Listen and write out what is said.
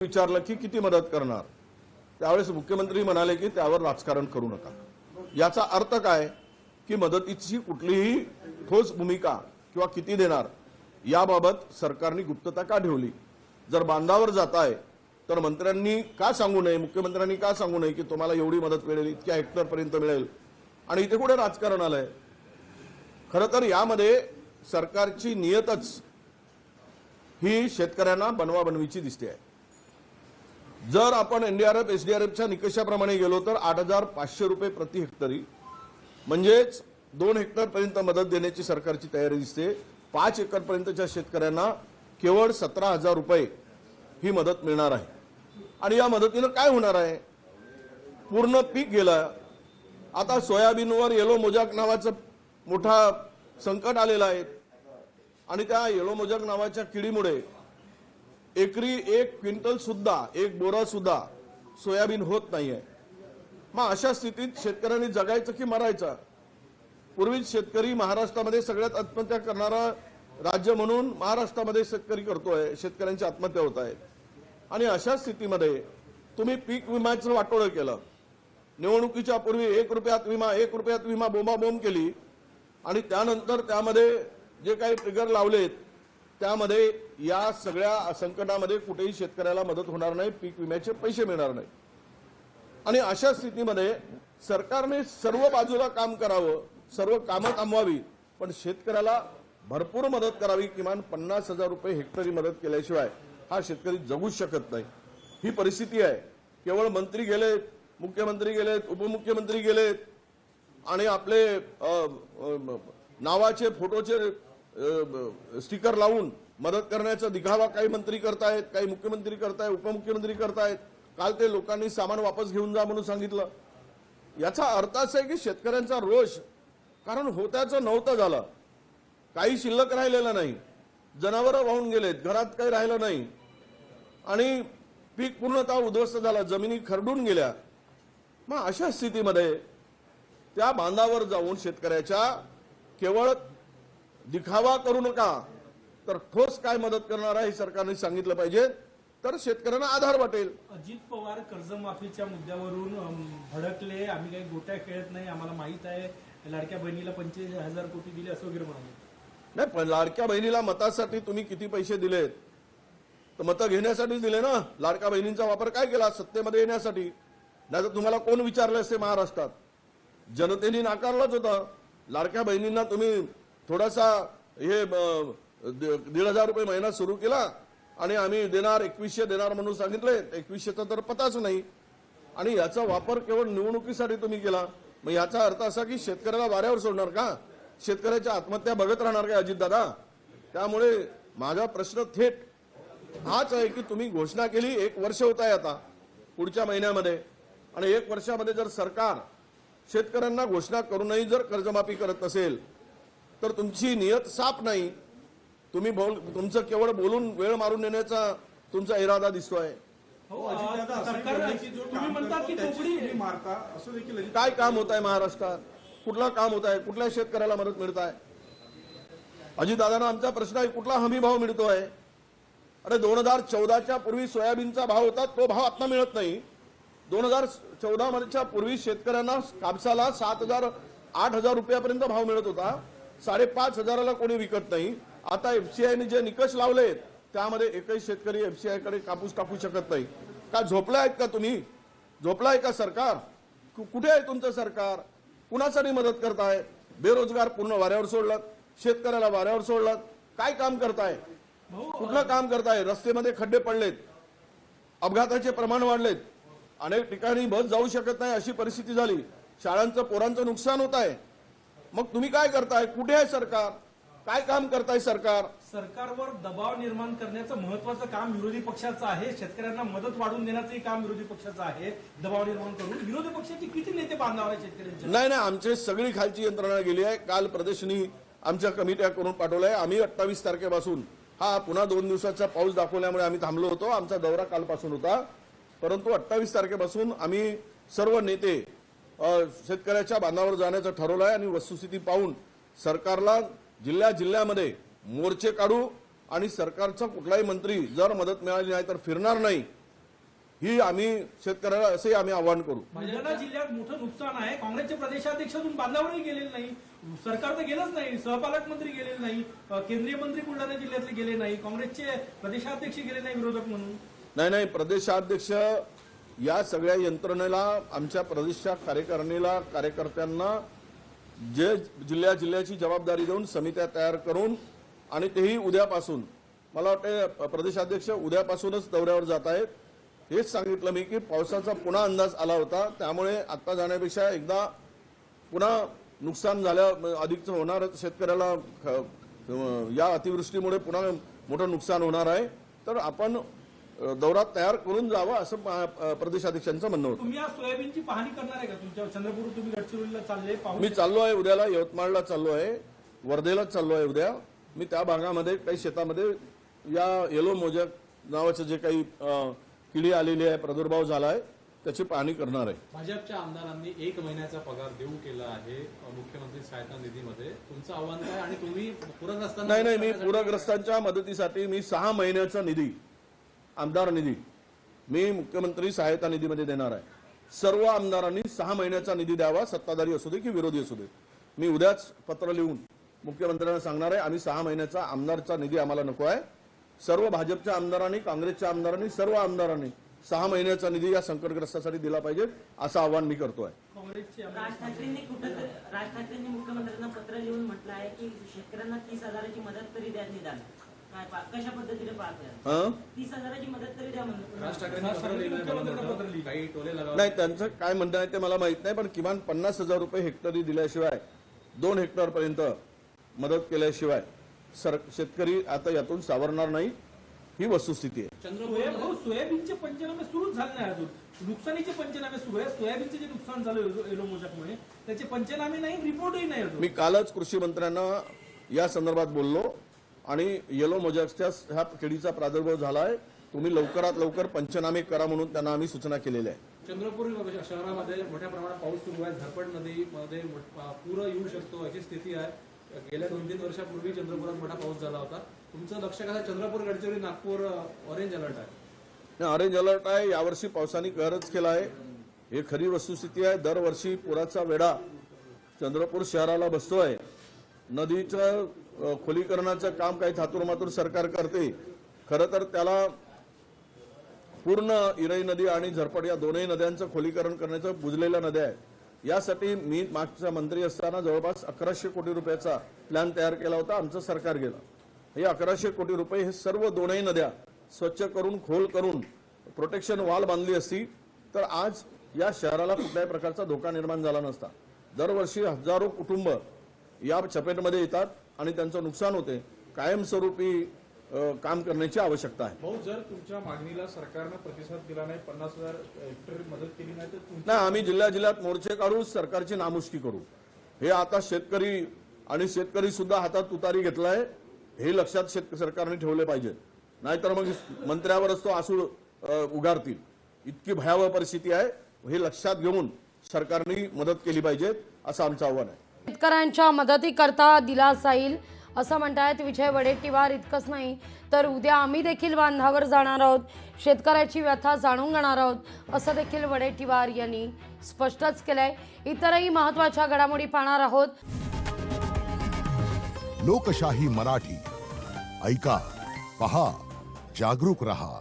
विचारलं की किती मदत करणार, त्यावेळेस मुख्यमंत्री म्हणाले की त्यावर राजकारण करू नका। याचा अर्थ काय की मदतीची कुठलीही ठोस भूमिका किंवा किती देणार याबाबत सरकारने गुप्तता का ठेवली। जर बांधावर जात आहे तर मंत्र्यांनी का सांगू नये, मुख्यमंत्र्यांनी का सांगू नये की तुम्हाला एवढी मदत मिळेल, इतक्या हेक्टरपर्यंत मिळेल, आणि इथे कुठे राजकारण आलंय। खरं तर यामध्ये सरकारची नियतच ही शेतकऱ्यांना बनवाबनवीची दिसते आहे। जर आपण एनडीआरएफ एसडीआरएफच्या निकषाप्रमाणे गेलो तर 8,500 रुपये प्रति हेक्टरी म्हणजेच 2 हेक्टरपर्यंत मदत देण्याची सरकारची तयारी दिसते। 5 एकरपर्यंतच्या शेतकऱ्यांना केवळ 17,000 रुपये ही मदत मिळणार आहे। आणि या मदतीने काय होणार आहे, पूर्ण पीक गेलं। आता सोयाबीनवर येलो मोजाक नावाचं मोठा संकट आलेलं आहे आणि त्या येलो मोजाक नावाच्या किडीमुळे एकरी 1 क्विंटल सुद्धा, 1 बोरा सुद्धा सोयाबीन होत नाहीये। मग अशा स्थितीत शेतकऱ्यांनी जगायचं की मरायचं। पूर्वी शेतकरी महाराष्ट्रामध्ये सगळ्यात आत्महत्या करणारा राज्य म्हणून महाराष्ट्रामध्ये शेतकरी करतोय, शेतकऱ्यांची आत्महत्या होत आहे। आणि अशा स्थितीमध्ये तुम्ही पीक विम्याचं वाटोळं केलं। निवडणुकीच्या पूर्वी 1 रुपयात विमा, 1 रुपयात विमा बोंबाबोंब केली आणि त्यानंतर त्यामध्ये जे काही ट्रिगर लावलेत त्यामध्ये या सगळ्या संकटामध्ये कुठेही शेतकऱ्याला मदत होणार नाही, पीक विम्याचे पैसे मिळणार नाही। आणि अशा स्थितीमध्ये सरकारने सर्व बाजूला काम करावं, सर्व कामं थांबवावी, पण शेतकऱ्याला भरपूर मदत करावी। किमान 50,000 रुपये हेक्टरी मदत केल्याशिवाय हा शेतकरी जगूच शकत नाही। ही परिस्थिती आहे। केवळ मंत्री गेलेत, मुख्यमंत्री गेलेत, उपमुख्यमंत्री गेलेत आणि आपले नावाचे फोटोचे स्टिकर लावून मदत करण्याचा दिखावा काही मंत्री करतायत, काही मुख्यमंत्री करतायत, उपमुख्यमंत्री करतायत। काल ते लोकांनी सामान वापस घेऊन जा म्हणून सांगितलं। याचा अर्थ असा आहे की शेतकऱ्यांचा रोष, कारण होत्याचं नव्हतं झालं, काही शिल्लक राहिलेलं नाही, जनावरं वाहून गेलेत, घरात काही राहिलं नाही आणि पीक पूर्णतः उद्ध्वस्त झालं, जमिनी खरडून गेल्या। मग अशा स्थितीमध्ये त्या बांधावर जाऊन शेतकऱ्याच्या केवळ दिखावा करू नका, तर ठोस काय मदत करणार आहे सरकारने सांगितलं पाहिजे, तर शेतकऱ्यांना आधार वाटेल। अजित पवार कर्जमाफीच्या मुद्द्यावरून भडकले, आम्ही काही गोट्या खेळत नाही, आम्हाला माहित आहे, लाडक्या बहिणीला 25,000 कोटी दिले असं वगैरे म्हणाले। नाही, पण लाडक्या बहिणीला मतासाठी तुम्ही किती पैसे दिलेत, तर मतं घेण्यासाठी दिले ना। लाडक्या बहिणींचा वापर काय केला, सत्तेमध्ये येण्यासाठी। नाही तर तुम्हाला कोण विचारलं असते महाराष्ट्रात, जनतेने नाकारलंच होतं। लाडक्या बहिणींना तुम्ही थोडासा हे 1,500 रुपये महिना सुरू केला आणि आम्ही देणार 2100 देणार म्हणून सांगितले, 2100चा तर पताच नाही। आणि याचा वापर केवळ निवडणुकीसाठी तुम्ही केला। मग याचा अर्थ असा की शेतकऱ्याला वाऱ्यावर सोडणार का, शेतकऱ्याच्या आत्महत्या बघत राहणार का अजितदादा। त्यामुळे माझा प्रश्न थेट हाच आहे की तुम्ही घोषणा केली, 1 वर्ष होत आहे आता पुढच्या महिन्यामध्ये, आणि 1 वर्षामध्ये जर सरकार शेतकऱ्यांना घोषणा करूनही जर कर्जमाफी करत नसेल तर तुमची नियत साफ नाही। तुम्ही तुमचं केवळ बोलून वेळ मारून नेण्याचा तुमचा इरादा दिसतोय। काय काम होत आहे महाराष्ट्रात, कुठलं काम होत आहे, कुठल्या शेतकऱ्याला मदत मिळत आहे। अजितदादांना आमचा प्रश्न आहे, कुठला हमी भाव मिळतोय। अरे 2014च्या पूर्वी सोयाबीनचा भाव होता, तो भाव आता मिळत नाही। 2014 मध्येच्या पूर्वी शेतकऱ्यांना कापसाला 7,000 8,000 रुपयापर्यंत भाव मिळत होता, 5,500ला कोणी विकत नाही। आता एफसीआयने जे निकष लावले त्यामध्ये एकही शेतकरी एफसीआय कडे कापूस टाकू शकत नाही। का झोपले आहेत का तुम्ही, झोपलाय का सरकार, कुठे आहे तुमचं सरकार, कुणासाठी मदत करताय। बेरोजगार पूर्ण वाऱ्यावर सोडलात, शेतकऱ्याला वाऱ्यावर सोडलात, काय काम करताय, कुठलं काम करताय। रस्त्यामध्ये खड्डे पडलेत, अपघाताचे प्रमाण वाढलेत, अनेक ठिकाणी बस जाऊ शकत नाही अशी परिस्थिती झाली, शाळांचं पोरांचं नुकसान होत आहे। मग तुम्ही काय करताय, कुठे आहे सरकार, काय काम करताय सरकार। सरकारवर दबाव निर्माण करण्याचं महत्त्वाचं काम विरोधी पक्षाचं आहे, शेतकऱ्यांना मदत वाढवून देण्याचंही काम विरोधी पक्षाचं आहे। दबाव निर्माण करून विरोधी पक्षाचे किती नेते बांधावर आहेत शेतकऱ्यांचे? नाही, आमची सगळी खालची यंत्रणा गेली आहे। काल प्रदेशनी आमच्या कमिट्या करून पाठवलाय। आम्ही 28 तारखेपासून, हा पुन्हा 2 दिवसाचा पाऊस दाखवल्यामुळे आम्ही थांबलो होतो, आमचा दौरा कालपासून होता, परंतु 28 तारखेपासून आम्ही सर्व नेते शेतकऱ्याच्या बांधावर जाण्याचं ठरवलं आहे। आणि वस्तुस्थिती पाहून सरकारला जिल्ह्यामध्ये मोर्चे काढू आणि सरकारचा कुठलाही मंत्री जर मदत मिळाली नाही तर फिरणार नाही ही आम्ही शेतकऱ्याला असे आम्ही आवाहन करू. बुलढाणा जिल्ह्यात मोठं नुकसान आहे. काँग्रेसचे प्रदेशाध्यक्ष अजून बांधावरही गेलेले नाही, सरकार तर गेलंच नाही, सहपालक मंत्री गेलेले नाही, केंद्रीय मंत्री बुलढाणा जिल्ह्यातले गेले नाही, काँग्रेसचे प्रदेशाध्यक्ष गेले नाही विरोधक म्हणून. नाही, प्रदेशाध्यक्ष या सगळ्या यंत्रणेला, आमच्या प्रदेशच्या कार्यकर्त्यांना जे जिल्ह्याची जबाबदारी देऊन समित्या तयार करून, आणि तेही उद्यापासून, मला वाटते प्रदेशाध्यक्ष उद्यापासूनच दौऱ्यावर जात आहेत. हेच सांगितलं मी की पावसाचा पुन्हा अंदाज आला होता, त्यामुळे आता जाण्यापेक्षा एकदा पुन्हा नुकसान झाल्या अधिकचं होणार शेतकऱ्याला, या अतिवृष्टीमुळे पुन्हा मोठं नुकसान होणार आहे, तर आपण दौरा तयार करून जावं असं प्रदेशाध्यक्षांचं म्हणणं होतं. तुम्ही आज सोयाबीनची पाहणी करणार आहे का? तुमच्या चंद्रपूर तुम्ही गडचिरोलीला चालले, मी चाललो आहे उद्याला, यवतमाळला चाललो आहे, वर्धेला चाललो आहे उद्या. मी त्या भागामध्ये काही शेतामध्ये या येलो मोजॅक नावाचं जे काही किडी आलेली आहे, प्रादुर्भाव झाला आहे, त्याची पाहणी करणार आहे. भाजपच्या आमदारांनी 1 महिन्याचा पगार देऊ केला आहे मुख्यमंत्री सहायता निधीमध्ये. तुमचं आव्हान काय? आणि तुम्ही पूरग्रस्तांना? नाही, मी पूरग्रस्तांच्या मदतीसाठी मी 6 महिन्याचा निधी, आमदार निधी, मी मुख्यमंत्री सहायता निधीमध्ये देणार आहे. सर्व आमदारांनी 6 महिन्याचा निधी द्यावा, सत्ताधारी असू दे की विरोधी असू दे. मी उद्याच पत्र लिहून मुख्यमंत्र्यांना सांगणार आहे, आम्ही 6 महिन्याचा आमदारचा निधी आम्हाला नको आहे. सर्व भाजपच्या आमदारांनी, काँग्रेसच्या आमदारांनी, सर्व आमदारांनी 6 महिन्याचा निधी या संकटग्रस्तासाठी दिला पाहिजे, असं आवाहन मी करतोय. काँग्रेसचे राज ठाकरेंनी मुख्यमंत्र्यांना पत्र लिहून म्हटलं आहे की शेतकऱ्यांना 30,000ची मदत तरी द्या निदान. कशा पद्धतीने पाहताय? 30,000ची मदत तरी द्या म्हणून राज ठाकरेंनी पत्र लिहिलं, काही टोले लावले नाही, त्यांचं काय म्हणणं आहे ते मला माहित नाही, पण किमान 50,000 रुपये हेक्टरी दिल्याशिवाय, 2 हेक्टरपर्यंत मदत केल्याशिवाय शेतकरी आता यातून सावरणार नाही, ही वस्तुस्थिती आहे. सोयाबीनचे पंचनामे सुरूच झाले नाही अजून. नुकसानीचे पंचनामे सुरू आहे. सोयाबीनचे जे नुकसान झालं येलो मोजॅकमुळे त्याचे पंचनामे नाही, रिपोर्टही नाही अजून. मी कालच कृषी मंत्र्यांना या संदर्भात बोललो, आणि येलो मोजॅकच्या ह्या किडीचा प्रादुर्भाव झाला आहे, तुम्ही लवकरात लवकर पंचनामे करा म्हणून त्यांना आम्ही सूचना केलेल्या आहे. चंद्रपूर शहरामध्ये मोठ्या प्रमाणात पाऊस सुरू आहे. झरपड नदीमध्ये पूर येऊ शकतो अशी स्थिती आहे. गेल्या 2-3 वर्षापूर्वी चंद्रपुरात मोठा पाऊस झाला होता. तुमचं लक्ष कसं? चंद्रपूर, गडचिरोली, नागपूर ऑरेंज अलर्ट आहे. ऑरेंज अलर्ट आहे. यावर्षी पावसाने कहरच केला आहे, हे खरी वस्तुस्थिती आहे. दरवर्षी पुराचा वेढा चंद्रपूर शहराला बसतोय. नदीचं खोलीकरणाचं काम काही थातुरमातुर सरकार करते. खरं तर त्याला पूर्ण इराई नदी आणि झरपड या दोनही नद्यांचं खोलीकरण करण्याचं, बुजलेल्या नद्या आहेत, यासाठी मी मागचा मंत्री असताना जवळपास 1100 कोटी रुपयाचा प्लॅन तयार केला होता. आमचं सरकार गेलं. हे 1100 कोटी रुपये हे सर्व दोनही नद्या स्वच्छ करून, खोल करून, प्रोटेक्शन वॉल बांधली असती तर आज या शहराला कुठल्याही प्रकारचा धोका निर्माण झाला नसता. दरवर्षी हजारो कुटुंब या चपेटमध्ये येतात आणि त्यांचं नुकसान होते. कायमस्वरूपी काम करण्याची आवश्यकता आहे. भाऊ, जर तुमच्या मागणीला सरकारनं प्रतिसाद दिला नाही, 50,000 हेक्टर मदत केली नाही, तर नाही, आम्ही जिल्ह्यात मोर्चे काढू, सरकारची नामुष्की करू. हे आता शेतकरी सुद्धा हातात तुतारी घेतलाय, हे लक्षात सरकारने ठेवले पाहिजे. नाहीतर मग मंत्र्यावरच तो आसूड उगारतील. इतकी भयावह परिस्थिती आहे, हे लक्षात घेऊन सरकारने मदत केली पाहिजे, असं आमचं आव्हान आहे. शेतकऱ्यांच्या मदतीकरता दिलासा येईल असं म्हणतायत विजय वडेट्टीवार. इतकंच नाही तर उद्या आम्ही देखील बांधावर जाणार आहोत, शेतकऱ्याची व्यथा जाणून घेणार आहोत, असं देखील वडेट्टीवार यांनी स्पष्टच केलंय. इतरही महत्त्वाच्या घडामोडी पाहणार आहोत. लोकशाही मराठी ऐका, पहा, जागरूक रहा.